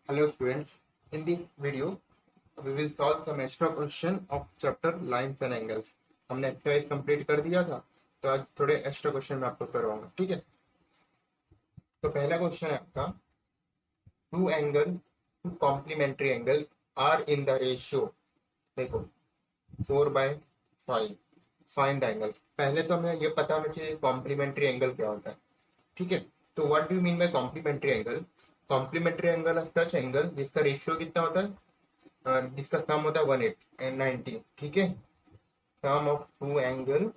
Hello students, in this video we will solve some extra question of chapter lines and angles. हमने exercise complete कर दिया था, तो आज थोड़े एक्स्ट्रा क्वेश्चन मैं आपको करवाऊंगा. ठीक है, तो पहला क्वेश्चन है आपका, two complementary angle are in the ratio. देखो 4/5. Find the angle. पहले तो हमें ये पता होना चाहिए कॉम्प्लीमेंट्री एंगल क्या होता है. ठीक है, तो what do you mean by complementary angle? Complementary angle such angle जिसका रेशियो कितना होता है, जिसका सम होता है 180 एंड 90. ठीक है, सम ऑफ टू एंगल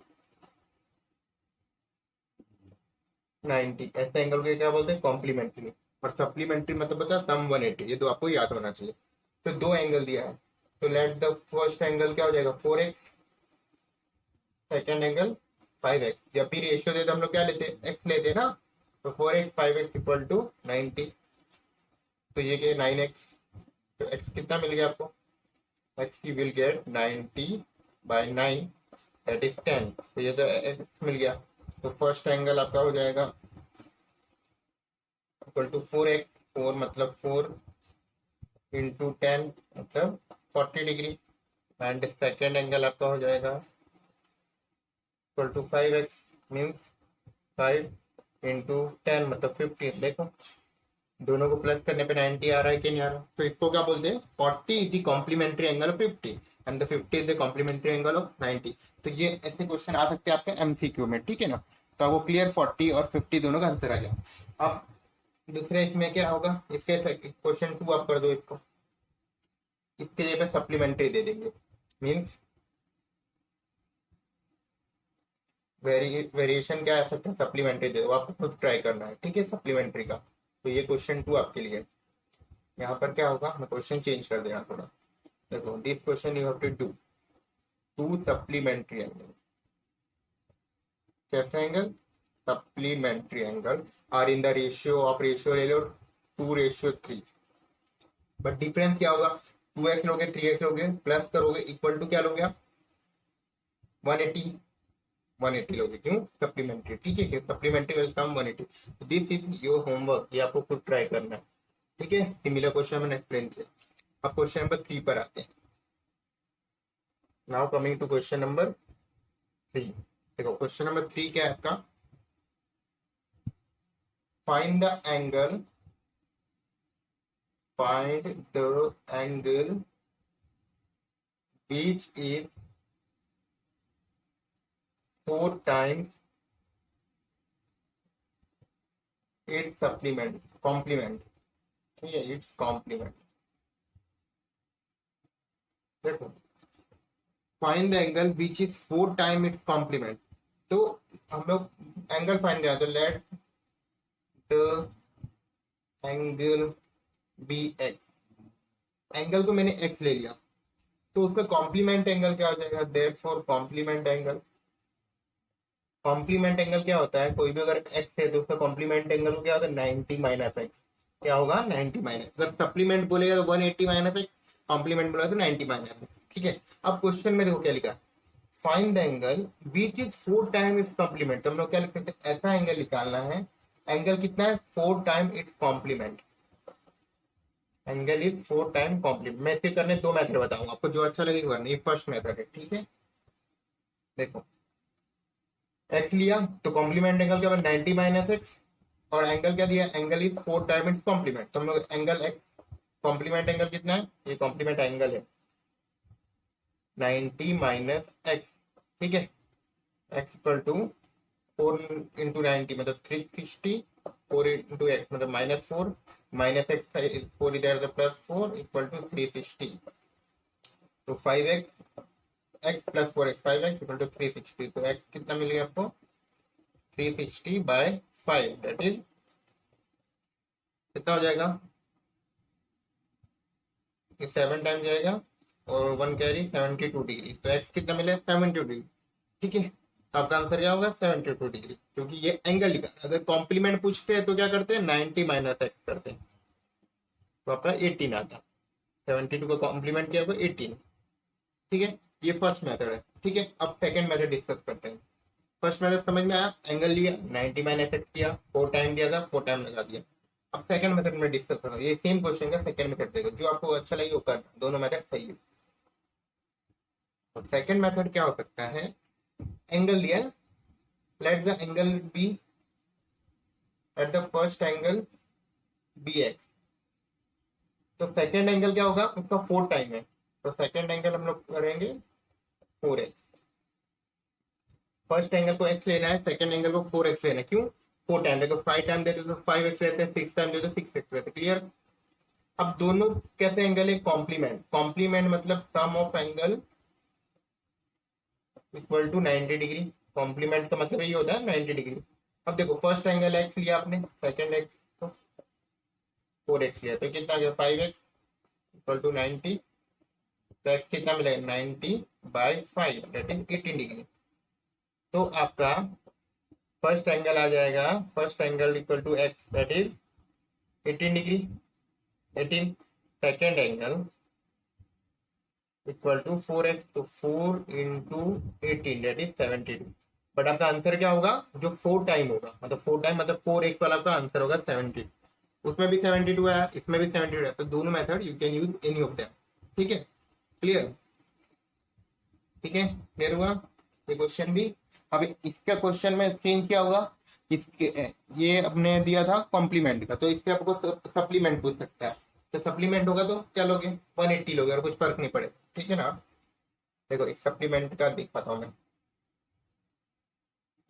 90, ऐसे एंगल को क्या बोलते हैं? कॉम्प्लीमेंट्री. और सप्लीमेंट्री मतलब होता है सम 180. ये तो आपको याद होना चाहिए. तो दो एंगल दिया है, तो लेट द फर्स्ट एंगल क्या हो जाएगा 4x, सेकेंड एंगल 5x. जब भी रेशियो देते हम लोग क्या लेते हैं? x लेते हैं ना. तो 4x 5x इक्वल टू 90. तो ये क्या 9x. तो x कितना मिल गया आपको? x you will get 90/9, that is 10. तो ये तो x मिल गया. तो फर्स्ट एंगल आपका हो जाएगा इक्वल टू 4x. 4 मतलब 4 इंटू 10 मतलब 40 डिग्री. एंड सेकेंड एंगल आपका हो जाएगा equal to 5x means 5 into 10 मतलब 50. देखो दोनों को प्लस करने पे 90 आ रहा है कि नहीं आ रहा. तो इसको क्या बोलते हैं? 40 is the complementary angle of 50 and the 50 is the complementary angle of 90. तो ये ऐसे क्वेश्चन आ सकते हैं आपके एमसीक्यू में. ठीक है ना, तो वो क्लियर 40 और 50 दोनों का आंसर आ गया. अब दूसरे इसमें क्या होगा, इसके क्वेश्चन 2 आप कर दो. इसको इसके जगह पे सप्लीमेंट्री दे देंगे. मीन्स वेरिएशन क्या आ सकता है? सप्लीमेंट्री दे दो. आपको खुद ट्राई करना है. ठीक है, सप्लीमेंट्री का. तो ये क्वेश्चन 2 आपके लिए. यहाँ पर क्या होगा, मैं क्वेश्चन चेंज कर देना थोड़ा. देखो this question you have to do two supplementary angle. कैसे angle? Supplementary angle are in the ratio of, ratio ले लो 2:3. बट डिफरेंस क्या होगा? 2x लोगे 3x लोगे प्लस करोगे इक्वल टू क्या लोगे आप? 180 लोगे. क्यों? सप्लीमेंट्री. ठीक है, supplementary will come 180. This is your homework. ये आपको खुद ट्राई करना है. ठीक है, सिमिलर क्वेश्चन मैंने एक्सप्लेन किया. अब क्वेश्चन नंबर 3 पर आते हैं. Now coming to question number 3. देखो क्वेश्चन नंबर 3 क्या है आपका? Find the angle which is 4 times its complement. ठीक है, its complement. देखो find the angle which is 4 time its complement. तो हम लोग एंगल फाइंड किया, तो let the angle be x. Angle को मैंने एक्स ले लिया, तो उसका कॉम्प्लीमेंट एंगल क्या हो जाएगा? देयरफॉर कॉम्प्लीमेंट एंगल क्या होता है? कोई भी अगर एक्स है तो उसका कॉम्प्लीमेंट एंगल क्या होता है? 90 माइनस एक्स. क्या होगा? 90 माइनस. अगर सप्लीमेंट बोलेगा तो 180 माइनस एक्स, कॉम्प्लीमेंट बोला तो 90 माइनस एक्स. ठीक है, अब क्वेश्चन में देखो क्या लिखा, find the angle which is 4 time its complement. तो हम लोग क्या लिख सकते हैं? ऐसा एंगल निकालना है. एंगल कितना है? 4 time its complement. Angle is 4 time complement. मैं इसके करने 2 मेथड बताऊंगा आपको, जो अच्छा लगेगा करना. ये फर्स्ट मेथड है. ठीक है, देखो एक्स लिया तो कॉम्प्लीमेंट एंगल क्या बना? 90 माइनस एक्स. और एंगल क्या दिया? Angle is 4 time its complement. तो हम लोग एंगल एक्स, कॉम्प्लीमेंट एंगल कितना है? ये कॉम्प्लीमेंट एंगल है 90 माइनस एक्स. ठीक है, एक्स इक्वल टू 4 इंटू 90 मतलब 360. 4 इंटू एक्स मतलब -4 माइनस एक्स 4 इधर प्लस 4 इक्वल टू 360. तो 5x x plus 4x 5x equal to 360. तो x कितना मिल गया आपको? 360/5. दैट इज कितना हो जाएगा? 7 टाइम जाएगा और 1 कैरी 72 डिग्री. तो x कितना मिला? 72 डिग्री. ठीक है, तो आपका आंसर क्या होगा? 72 डिग्री. क्योंकि ये एंगल लिखा. अगर कॉम्प्लीमेंट पूछते हैं तो क्या करते हैं? 90 माइनस एक्स करते हैं, तो आपका 18 आता. 72 का कॉम्प्लीमेंट किया आपको 18. ठीक है, ये फर्स्ट मेथड है. ठीक है, अब सेकंड मेथड डिस्कस करते हैं. फर्स्ट मेथड समझ में आया? एंगल लिया 90 माइनस एक्स किया, 4 टाइम दिया था 4 टाइम लगा दिया. अब सेकंड मेथड में डिस्कस करता हूँ, ये सेम क्वेश्चन का सेकंड मेथड देखो, जो आपको अच्छा लगे वो कर, दोनों मेथड सही है। तो सेकंड मेथड क्या हो सकता है, एंगल दिया है, let the angle be at the first angle be x. तो सेकंड एंगल क्या होगा, उसका 4 टाइम है, तो सेकंड एंगल हम लोग करेंगे 4x। फर्स्ट एंगल को x लेना है, सेकंड एंगल को 4x लेना है, क्यों 4 टाइम, देखो 5 टाइम देते तो 5x लेते हैं, 6 टाइम देते तो 6x लेते, क्लियर। अब दोनों कैसे एंगल है, कॉम्प्लीमेंट, कॉम्प्लीमेंट मतलब sum of angle equal to 90 degree, complement का मतलब ये होता है 90 डिग्री। अब देखो फर्स्ट एंगल x लिया आपने, सेकंड एक्स को 4x लिया, तो कितना गया 5x इक्वल टू 90, तो x कितना मिलेगा 90/5 दैट इज 18 डिग्री। तो आपका फर्स्ट एंगल आ जाएगा, first angle equal to x that is 18 degree, 18। Second angle equal to 4x, तो 4 इंटू 18 दैट इज 72। बट आपका आंसर क्या होगा, जो 4 टाइम होगा, मतलब 4 टाइम मतलब 4x वाला आपका आंसर होगा 70। उसमें भी 72 है, इसमें भी 72 है, तो दोनों method you can use any of them. ठीक है, क्लियर, ठीक है, क्लियर हुआ ये क्वेश्चन भी। अब इसका क्वेश्चन में चेंज क्या होगा, इसके ये अपने दिया था कॉम्प्लीमेंट का, तो इससे आपको सप्लीमेंट पूछ सकता है, तो सप्लीमेंट होगा तो क्या लोगे 180 लोगे और कुछ फर्क नहीं पड़ेगा, ठीक है ना। देखो एक सप्लीमेंट का दिख पाता हूँ मैं,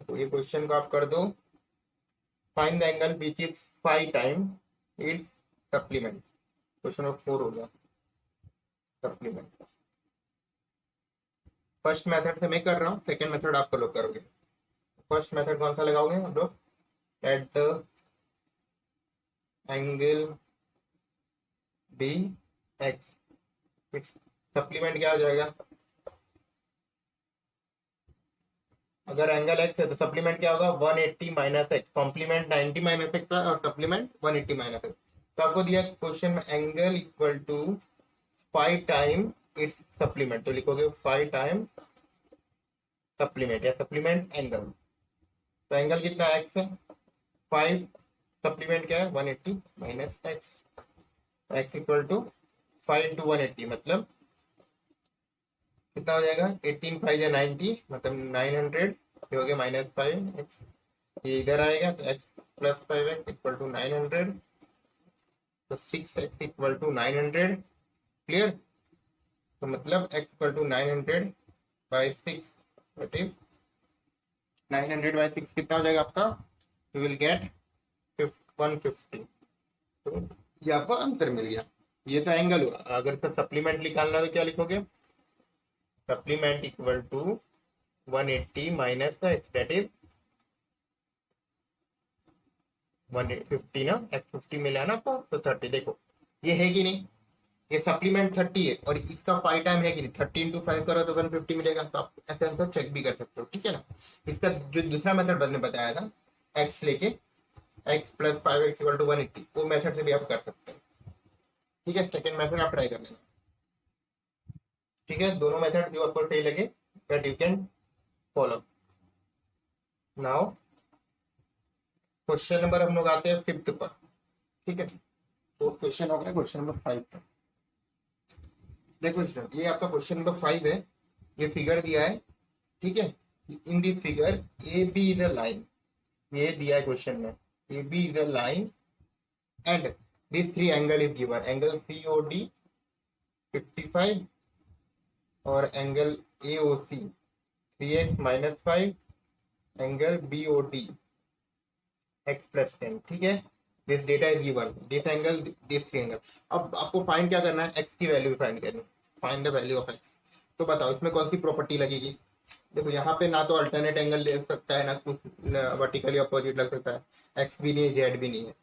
तो ये क्वेश्चन को आप कर दो, find the angle which is 5 time its supplement, question number 4 हो गया सप्लीमेंट। फर्स्ट मेथड से मैं कर रहा हूँ, सेकेंड मेथड आप लोग करोगे। फर्स्ट मेथड कौन सा लगाओगे हम लोग, at the angle be x, supplement क्या हो जाएगा, अगर एंगल एक्स है तो सप्लीमेंट क्या होगा 180 minus x, complement 90 minus x और सप्लीमेंट 180 माइनस एक्स। तो आपको दिया क्वेश्चन में angle equal to 5 time its supplement, तो लिखोगे 5 टाइम सप्लीमेंट या सप्लीमेंट एंगल। तो एंगल कितना एक्स है 5, सप्लीमेंट क्या है 180 minus x, x equal to 5 into 180 मतलब कितना हो जाएगा, 18 5 या 90 मतलब 900, ये हो गया माइनस 5 एक्स, ये इधर आएगा तो x plus 5 x equal to 900, तो 6 एक्स इक्वल टू 900, क्लियर। तो मतलब x equal to 900/6, that is 900/6 कितना हो जाएगा आपका, यू विल गेट 150। तो ये आपको आंसर मिल गया, ये तो एंगल हुआ। अगर तो सप्लीमेंट निकालना तो क्या लिखोगे, supplement equal to 180 minus x that is 150 ना, एक्स 50 मिला ना आपको, तो 30। देखो ये है कि नहीं, ये सप्लीमेंट 30 है और इसका 5 टाइम है कि नहीं, 30 इंटू 5 करो तो 150 मिलेगा, तो आप ऐसे आंसर चेक भी कर सकते हो, ठीक है ना। इसका जो दूसरा मेथड मैंने बताया था, एक्स लेके x plus 5x equal to 180, वो मेथड से भी आप कर सकते हैं, ठीक है। सेकंड मेथड आप ट्राई कर लेना, ठीक है, दोनों मेथड जो आपको सही लगे that you can follow. Now question number हम लोग आते हैं 5th पर, ठीक है। तो क्वेश्चन हो गया क्वेश्चन नंबर 5 पर। देखो स्टूडेंट, ये आपका क्वेश्चन नंबर 5 है, ये फिगर दिया है, ठीक है। In this figure A B is a line, ये दिया है क्वेश्चन में, A B is a line and this three angle is given, angle C O D 55 और angle A O C 3x-5, angle B O D x plus 10, ठीक है। This data is given, this angle this three angle. अब आपको find क्या करना है, x की value find करनी, find the value of x। तो बताओ इसमें कौन सी प्रॉपर्टी लगेगी। देखो यहाँ पे ना तो अल्टरनेट एंगल ले सकता है, ना कुछ वर्टिकली अपोजिट लग सकता है, एक्स भी नहीं है जेड भी नहीं है।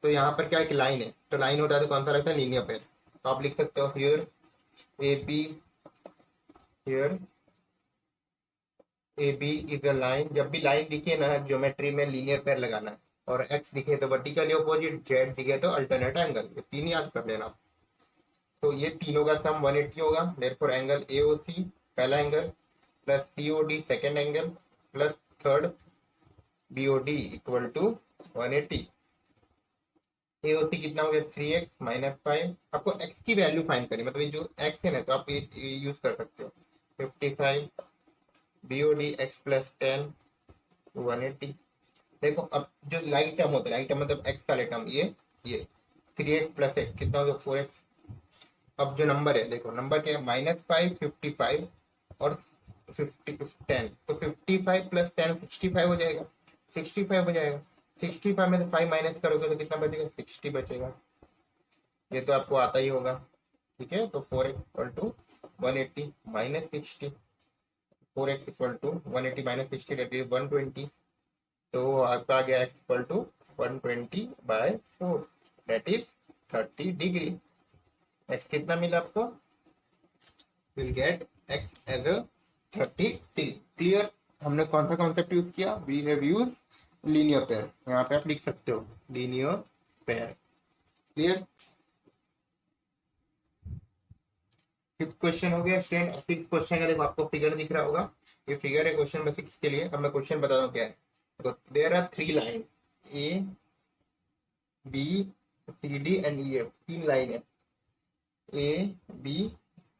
तो यहाँ पर क्या एक लाइन है, तो लाइन होता है तो कौन सा लगता है, लीनियर पेयर। तो आप लिख सकते हो here A B, here A B is a line, जब भी लाइन दिखे ना ज्योमेट्री में लीनियर पेयर लगाना है, और एक्स दिखे तो वर्टिकली अपोजिट, जेड दिखे तो अल्टरनेट एंगल, ये तीन याद कर लेना। तो ये तीनों का सम 180 होगा, therefore angle A O C पहला angle plus C O D second angle plus third B O D equal to 180। ए होती कितना हो गया 3x माइनस 5। आपको x की वैल्यू फाइंड करनी, मतलब ये जो x है ना, तो आप ये यूज कर सकते हो 55 BOD x प्लस 10 180। देखो अब जो लाइट टर्म होता है, लाइट टर्म मतलब x वाले टर्म, ये 3x प्लस x कितना हो गया 4x। अब जो नंबर है, देखो नंबर क्या है -5 55 और 10, तो 55 प्लस 10 65 हो जाएगा, 65 हो जाएगा। 65 में से 5 माइनस करोगे तो कितना बचेगा 60 बचेगा। ये तो आपको आता ही होगा, ठीक है। तो 4x equal to 180 minus 60, 4x equal to 180 minus 60 that is 120। तो आपका आ गया x equal to 120/4 that is 30 degree. x कितना मिला आपको, will get x as a 30 degree. Clear. हमने कौन सा कॉन्सेप्ट यूज किया, we have use linear pair. यहाँ पे आप लिख सकते हो linear pair. Clear. Fifth question हो गया स्टूडेंट। फिफ्थ क्वेश्चन का देखो आपको फिगर दिख रहा होगा, ये फिगर है क्वेश्चन नंबर 6 के लिए। अब मैं क्वेश्चन बता दूं क्या है। तो there are 3 line A B C D and E F. 3 line है A B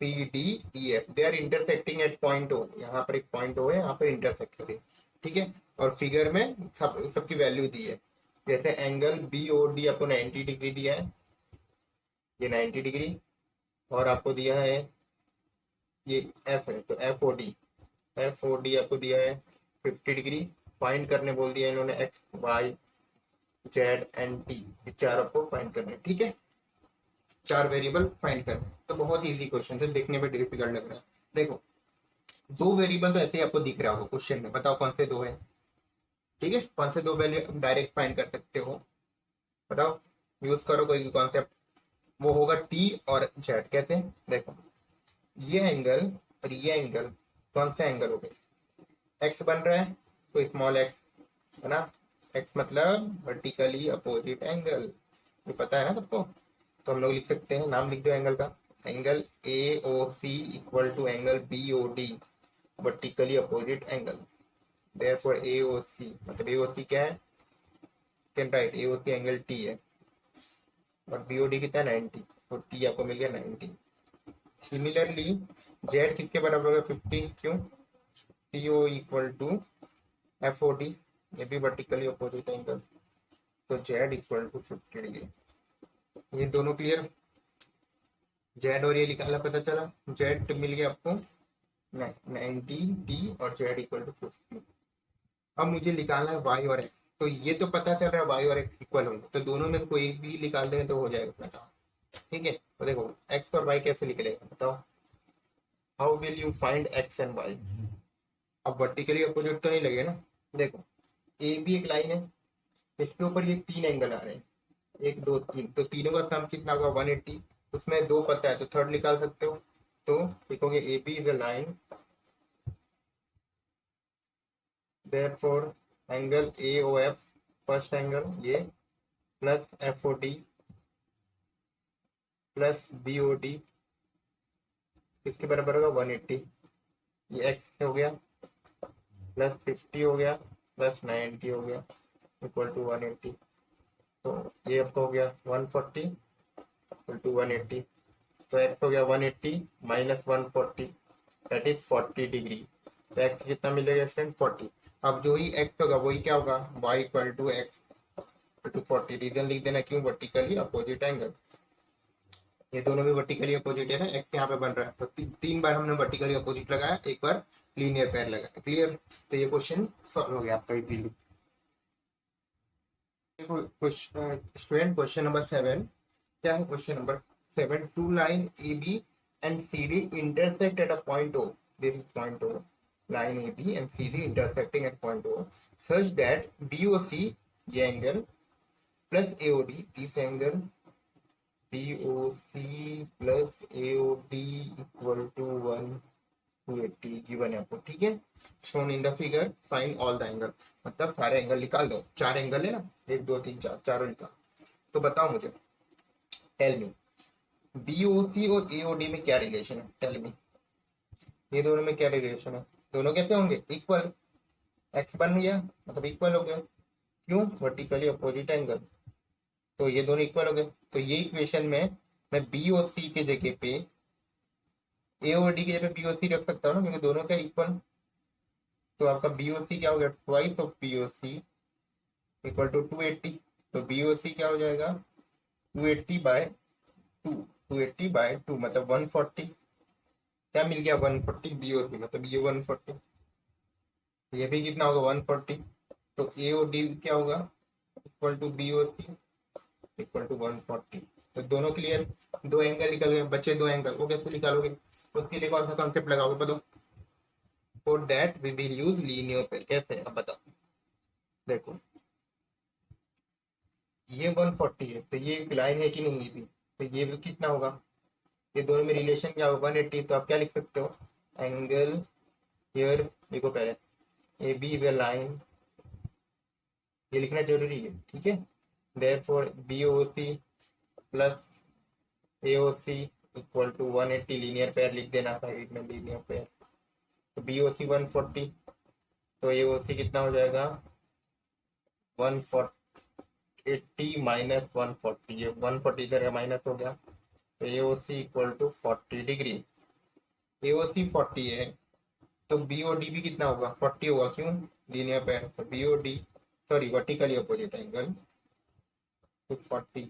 C D E F, they are intersecting at point O. यहाँ पर एक पॉइंट ओ है, यहाँ पर इंटरसेक्ट करें, ठीक है। और फिगर में सबकी वैल्यू दी है। जैसे एंगल बी ओ डी आपको 90 डिग्री दिया है, ये 90 डिग्री। और आपको दिया है ये एफ है, तो एफ ओ डी आपको दिया है 50 डिग्री। फाइंड करने बोल दिया इन्होंने X Y Z and T, ये चार आपको फाइंड करने, ठीक है। 4 वेरिएबल फाइंड करने, तो बहुत इजी क्वेश्चन है, देखने में डिफिकल्ट लग रहा है। देखो 2 वेरिएबल तो ऐसे ही आपको दिख रहा होगा क्वेश्चन में, बताओ कौन से 2 है, ठीक है। कौन से 2 वैल्यू डायरेक्ट फाइंड कर सकते हो, बताओ। यूज करो कोई कॉन्सेप्ट, वो होगा टी और जेड। कैसे, देखो ये एंगल और ये एंगल कौन सा एंगल हो गया, एक्स बन रहा है, तो स्मॉल एक्स है ना। एक्स मतलब वर्टिकली अपोजिट एंगल, ये पता है ना सबको। तो हम लोग लिख सकते हैं, नाम लिख दो एंगल का, angle A O C equal to angle B O D, vertically opposite angle. Therefore A O C मतलब ए ओ सी क्या है, right, A O C angle T है, और बी ओ डी कितना है 90, तो टी आपको मिल गया 90। सिमिलरली जेड किसके बराबर होगा 50, क्यों, T O equal to F O D, ये भी वर्टिकली अपोजिट एंगल, तो जेड इक्वल टू 50 डिग्री। ये दोनों क्लियर, जेड और ये निकाला, पता चला जेड मिल गया आपको 90 टी और जेड इक्वल टू 50। अब मुझे निकालना है वाई और एक्स, तो ये तो पता चल रहा है वाई और एक्स इक्वल होंगे, तो दोनों में कोई भी निकाल देंगे तो हो जाएगा अपना काम, ठीक है। तो देखो एक्स और वाई कैसे निकलेगा, बताओ। How will you find X and Y. अब वर्टिकली अपोजिट तो नहीं लगे ना। देखो ए भी एक लाइन है, इसके ऊपर ये 3 एंगल आ रहे हैं, 1 2 3, तो तीनों का सम कितना होगा 180। उसमें 2 पता है तो थर्ड निकाल सकते हो, तो लिखोगे A B is a line, therefore angle A O F first angle ये, plus F O D plus B O D किसके बराबर होगा 180। ये एक्स हो गया, प्लस 50 हो गया, प्लस 90 हो गया, इक्वल टू 180। तो ये आपका हो गया 140 इक्वल टू 180। तो एक्स हो गया 180 माइनस 140 दैट इज 40 डिग्री। तो एक्स कितना मिलेगा स्टूडेंट 40। अब जो ही एक्स होगा वही क्या होगा, Y equal to X to 40। Reason लिख देना क्यों, वर्टिकली अपोजिट एंगल, ये दोनों भी वर्टिकली अपोजिट है ना, एक्स यहाँ पे बन रहा है, तो 3 बार हमने वर्टिकली अपोजिट लगाया, एक बार लीनियर पेयर लगाया। क्लियर। तो ये क्वेश्चन सॉल्व हो गया आपका इजीली। स्टूडेंट क्वेश्चन नंबर 7 क्या है, question number 7, 2 line A B and C D intersect at a point O, this is point O, line AB and CD intersecting at point O such that BOC ये angle plus AOD, this angle BOC plus AOD equal to 180 given है आपको, ठीक है। shown in the figure, find all the angle, मतलब सारे angle निकाल दो। 4 angle है ना, 1 2 3 4, चारों निकाल। तो बताओ मुझे, टेल मी BOC और AOD में क्या रिलेशन है, टेल मी। ये दोनों में क्या रिलेशन है, दोनों कैसे होंगे इक्वल, एक्स बन गया मतलब इक्वल हो गया, क्यों, वर्टिकली अपोजिट एंगल। तो ये दोनों इक्वल हो गए। तो ये इक्वेशन में मैं बी और सी के जगह पे ए और डी की जगह बी और सी रख सकता हूँ ना, क्योंकि दोनों क्या इक्वल। तो आपका बी और सी क्या हो गया, ट्वाइस ऑफ बी और सी इक्वल टू 280। तो बी और सी क्या हो जाएगा, 280/2, 280/2 मतलब 140। क्या मिल गया, 140 बी और सी, मतलब ये 140, ये भी कितना होगा 140। तो ए और डी क्या होगा, इक्वल टू बी और सी इक्वल टू 140। तो दोनों क्लियर, दो एंगल निकल गए, बचे दो एंगल, वो कैसे निकालोगे, उसके लिए कौन सा कॉन्सेप्ट लगाओगे बताओ। For that we will use linear pair. कैसे, अब बताओ। देखो ये 140 है, तो ये एक लाइन है कि नहीं, ये भी, तो ये भी कितना होगा, ये दोनों में रिलेशन क्या होगा 180। तो आप क्या लिख सकते हो, एंगल हियर, देखो पहले A B is a line, ये लिखना जरूरी है, ठीक है। Therefore B O C plus A O C equal to 180, linear pair लिख देना साइड में, लीनियर पेयर। तो बी ओ सी 140, तो ए ओ सी कितना हो जाएगा 180 माइनस 140, ये 140 इधर का माइनस हो गया। तो ए O C equal to 40 degree. A O सी 40 है, तो बी ओ डी भी कितना होगा 40 होगा, क्यों, लीनियर पेयर। तो B O D, sorry vertically opposite angle, तो 40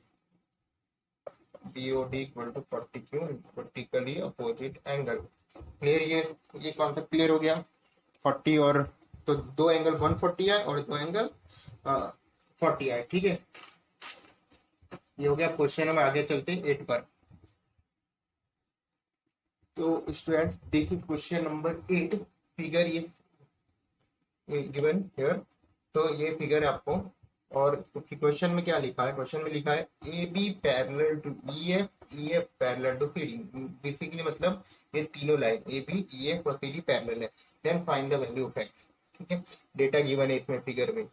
B O D equal to 40, क्यों, वर्टिकली अपोजिट एंगल। क्लियर, ये कॉन्सेप्ट क्लियर हो गया। 40 और, तो दो एंगल 140 है और दो एंगल 40 है, ठीक है। ये हो गया क्वेश्चन। हम आगे चलते 8 पर। तो स्टूडेंट्स देखिए क्वेश्चन नंबर 8, फिगर ये गिवन हियर। तो ये फिगर है आपको, और क्वेश्चन में क्या लिखा है, क्वेश्चन में लिखा है A B parallel to E F, E F parallel to C D. Basically मतलब ये तीनों line A B E F और सी डी पैरेलल है। Then find the value of X, ठीक है। डेटा गिवन है इसमें फिगर में।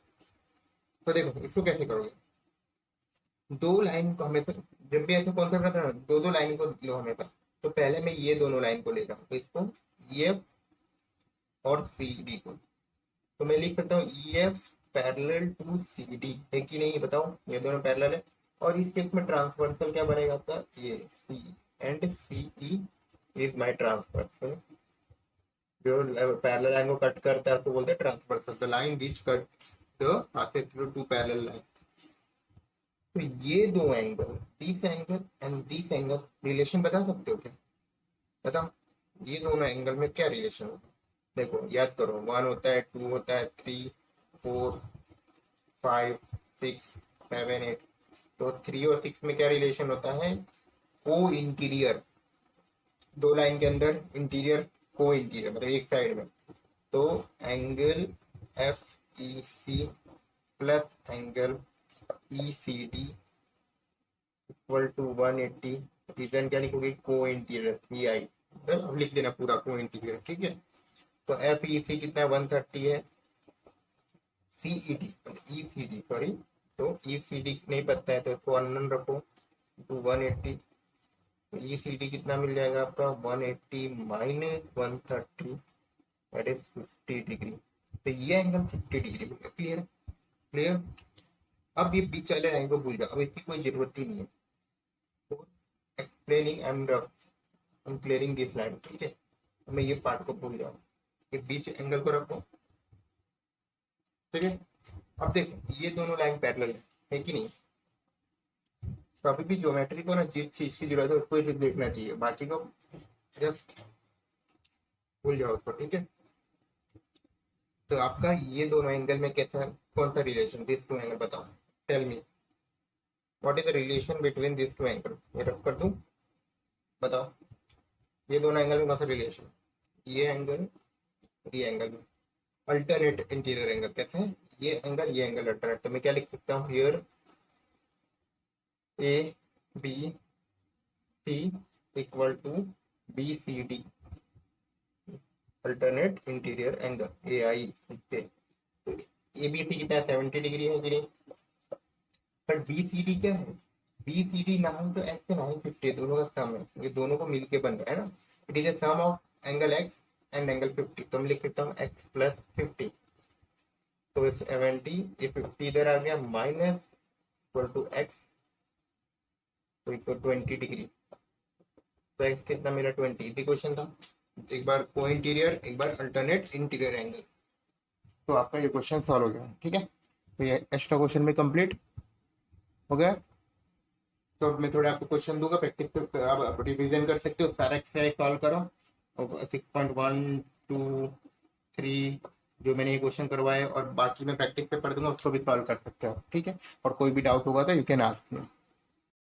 तो देखो इसको कैसे करोगे, दो लाइन को हमेशा, जब भी ऐसे कॉन्सेप्ट रहता है ना, दो दो लाइन को लो हमेशा। तो पहले मैं ये दोनों लाइन को ले रहा हूँ, तो इसको ई एफ और सी डी को, तो मैं लिख सकता हूँ E F parallel to C D, है कि नहीं, बताओ, ये दोनों पैरेलल है। और इस केस में ट्रांसवर्सल क्या बनेगा आपका, ये C and C E is my transversal. जो पैरेलल लाइन को कट करता है उसको बोलते हैं transversal, the line which cut the passes through two parallel line. तो ये दो angle, this angle and this angle, relation बता सकते हो क्या, बताओ, ये दोनों एंगल में क्या रिलेशन होगा। देखो याद करो, 1 होता है, 2 होता है, 3 4 5 6 7 8। तो 3 और 6 में क्या रिलेशन होता है, को इंटीरियर, दो लाइन के अंदर इंटीरियर, को इंटीरियर मतलब एक साइड में। तो angle F E C plus angle E C D equal to 180। Reason क्या लिखोगे, को इंटीरियर, सी आई, अब लिख देना पूरा को इंटीरियर, ठीक है। तो एफ ई सी कितना है 130 है, C E D E C D sorry, तो ई सी डी नहीं पता है तो इसको अननोन रखो, टू 180। ई सी डी कितना मिल जाएगा आपका 180 माइनस 130, दैट इज 50 डिग्री। तो ये एंगल 50 डिग्री हो गया, क्लियर, क्लियर। अब ये बीच वाले लाइन को भूल जाओ, अब इसकी कोई जरूरत ही नहीं है। Explaining I am clearing this line, ठीक है। मैं ये पार्ट को भूल जाऊँ, ये बीच एंगल को रखो, ठीक है। अब देखो ये दोनों लाइन पैरेलल है कि नहीं। तो अभी भी ज्योमेट्री को ना जिस चीज की जरूरत है उसको ही देखना चाहिए, बाकी को जस्ट भूल जाओ उसको, ठीक है। तो आपका ये दोनों एंगल में कैसा, कौन सा रिलेशन, दिस टू एंगल, बताओ, tell me what is the relation between this two angle. ये रख कर दूं, बताओ, ये दोनों एंगल में कौन सा रिलेशन, ये एंगल में अल्टरनेट इंटीरियर एंगल कहते हैं, ये एंगल अल्टरनेट। तो मैं क्या लिख सकता हूँ here, A B C equal to B C D alternate interior angle A I लिखते। तो ए बी सी कितना है 70 डिग्री है कि नहीं, पर बी सी डी क्या है, बी सी डी ना तो एक्स ना 50, दोनों का सम है, ये दोनों को मिलके बन रहा है ना। It is sum of angle X and angle 50, तो मैं लिख सकता हूँ एक्स प्लस 50। तो 70, ये 50 इधर आ गया, माइनस इक्वल टू एक्स तो इक्वल 20 डिग्री। तो एक्स कितना मिला 20, इसी क्वेश्चन था। एक बार को इंटीरियर, एक बार अल्टरनेट इंटीरियर एंगल। तो आपका ये क्वेश्चन सॉल्व हो गया। ठीक है, तो ये एक्स्ट्रा क्वेश्चन में कंप्लीट हो गया। तो अब मैं थोड़ा आपको क्वेश्चन दूंगा, प्रैक्टिस पे आप रिवीजन कर सकते हो, सारा एक्सरसाइज सॉल्व करो। और 6.1 2 3 जो मैंने ये क्वेश्चन करवाए और बाकी मैं प्रैक्टिस पे पढ़ दूंगा, उसको भी सॉल्व कर सकते हो। ठीक है, और कोई भी डाउट होगा तो यू कैन आस्क मी।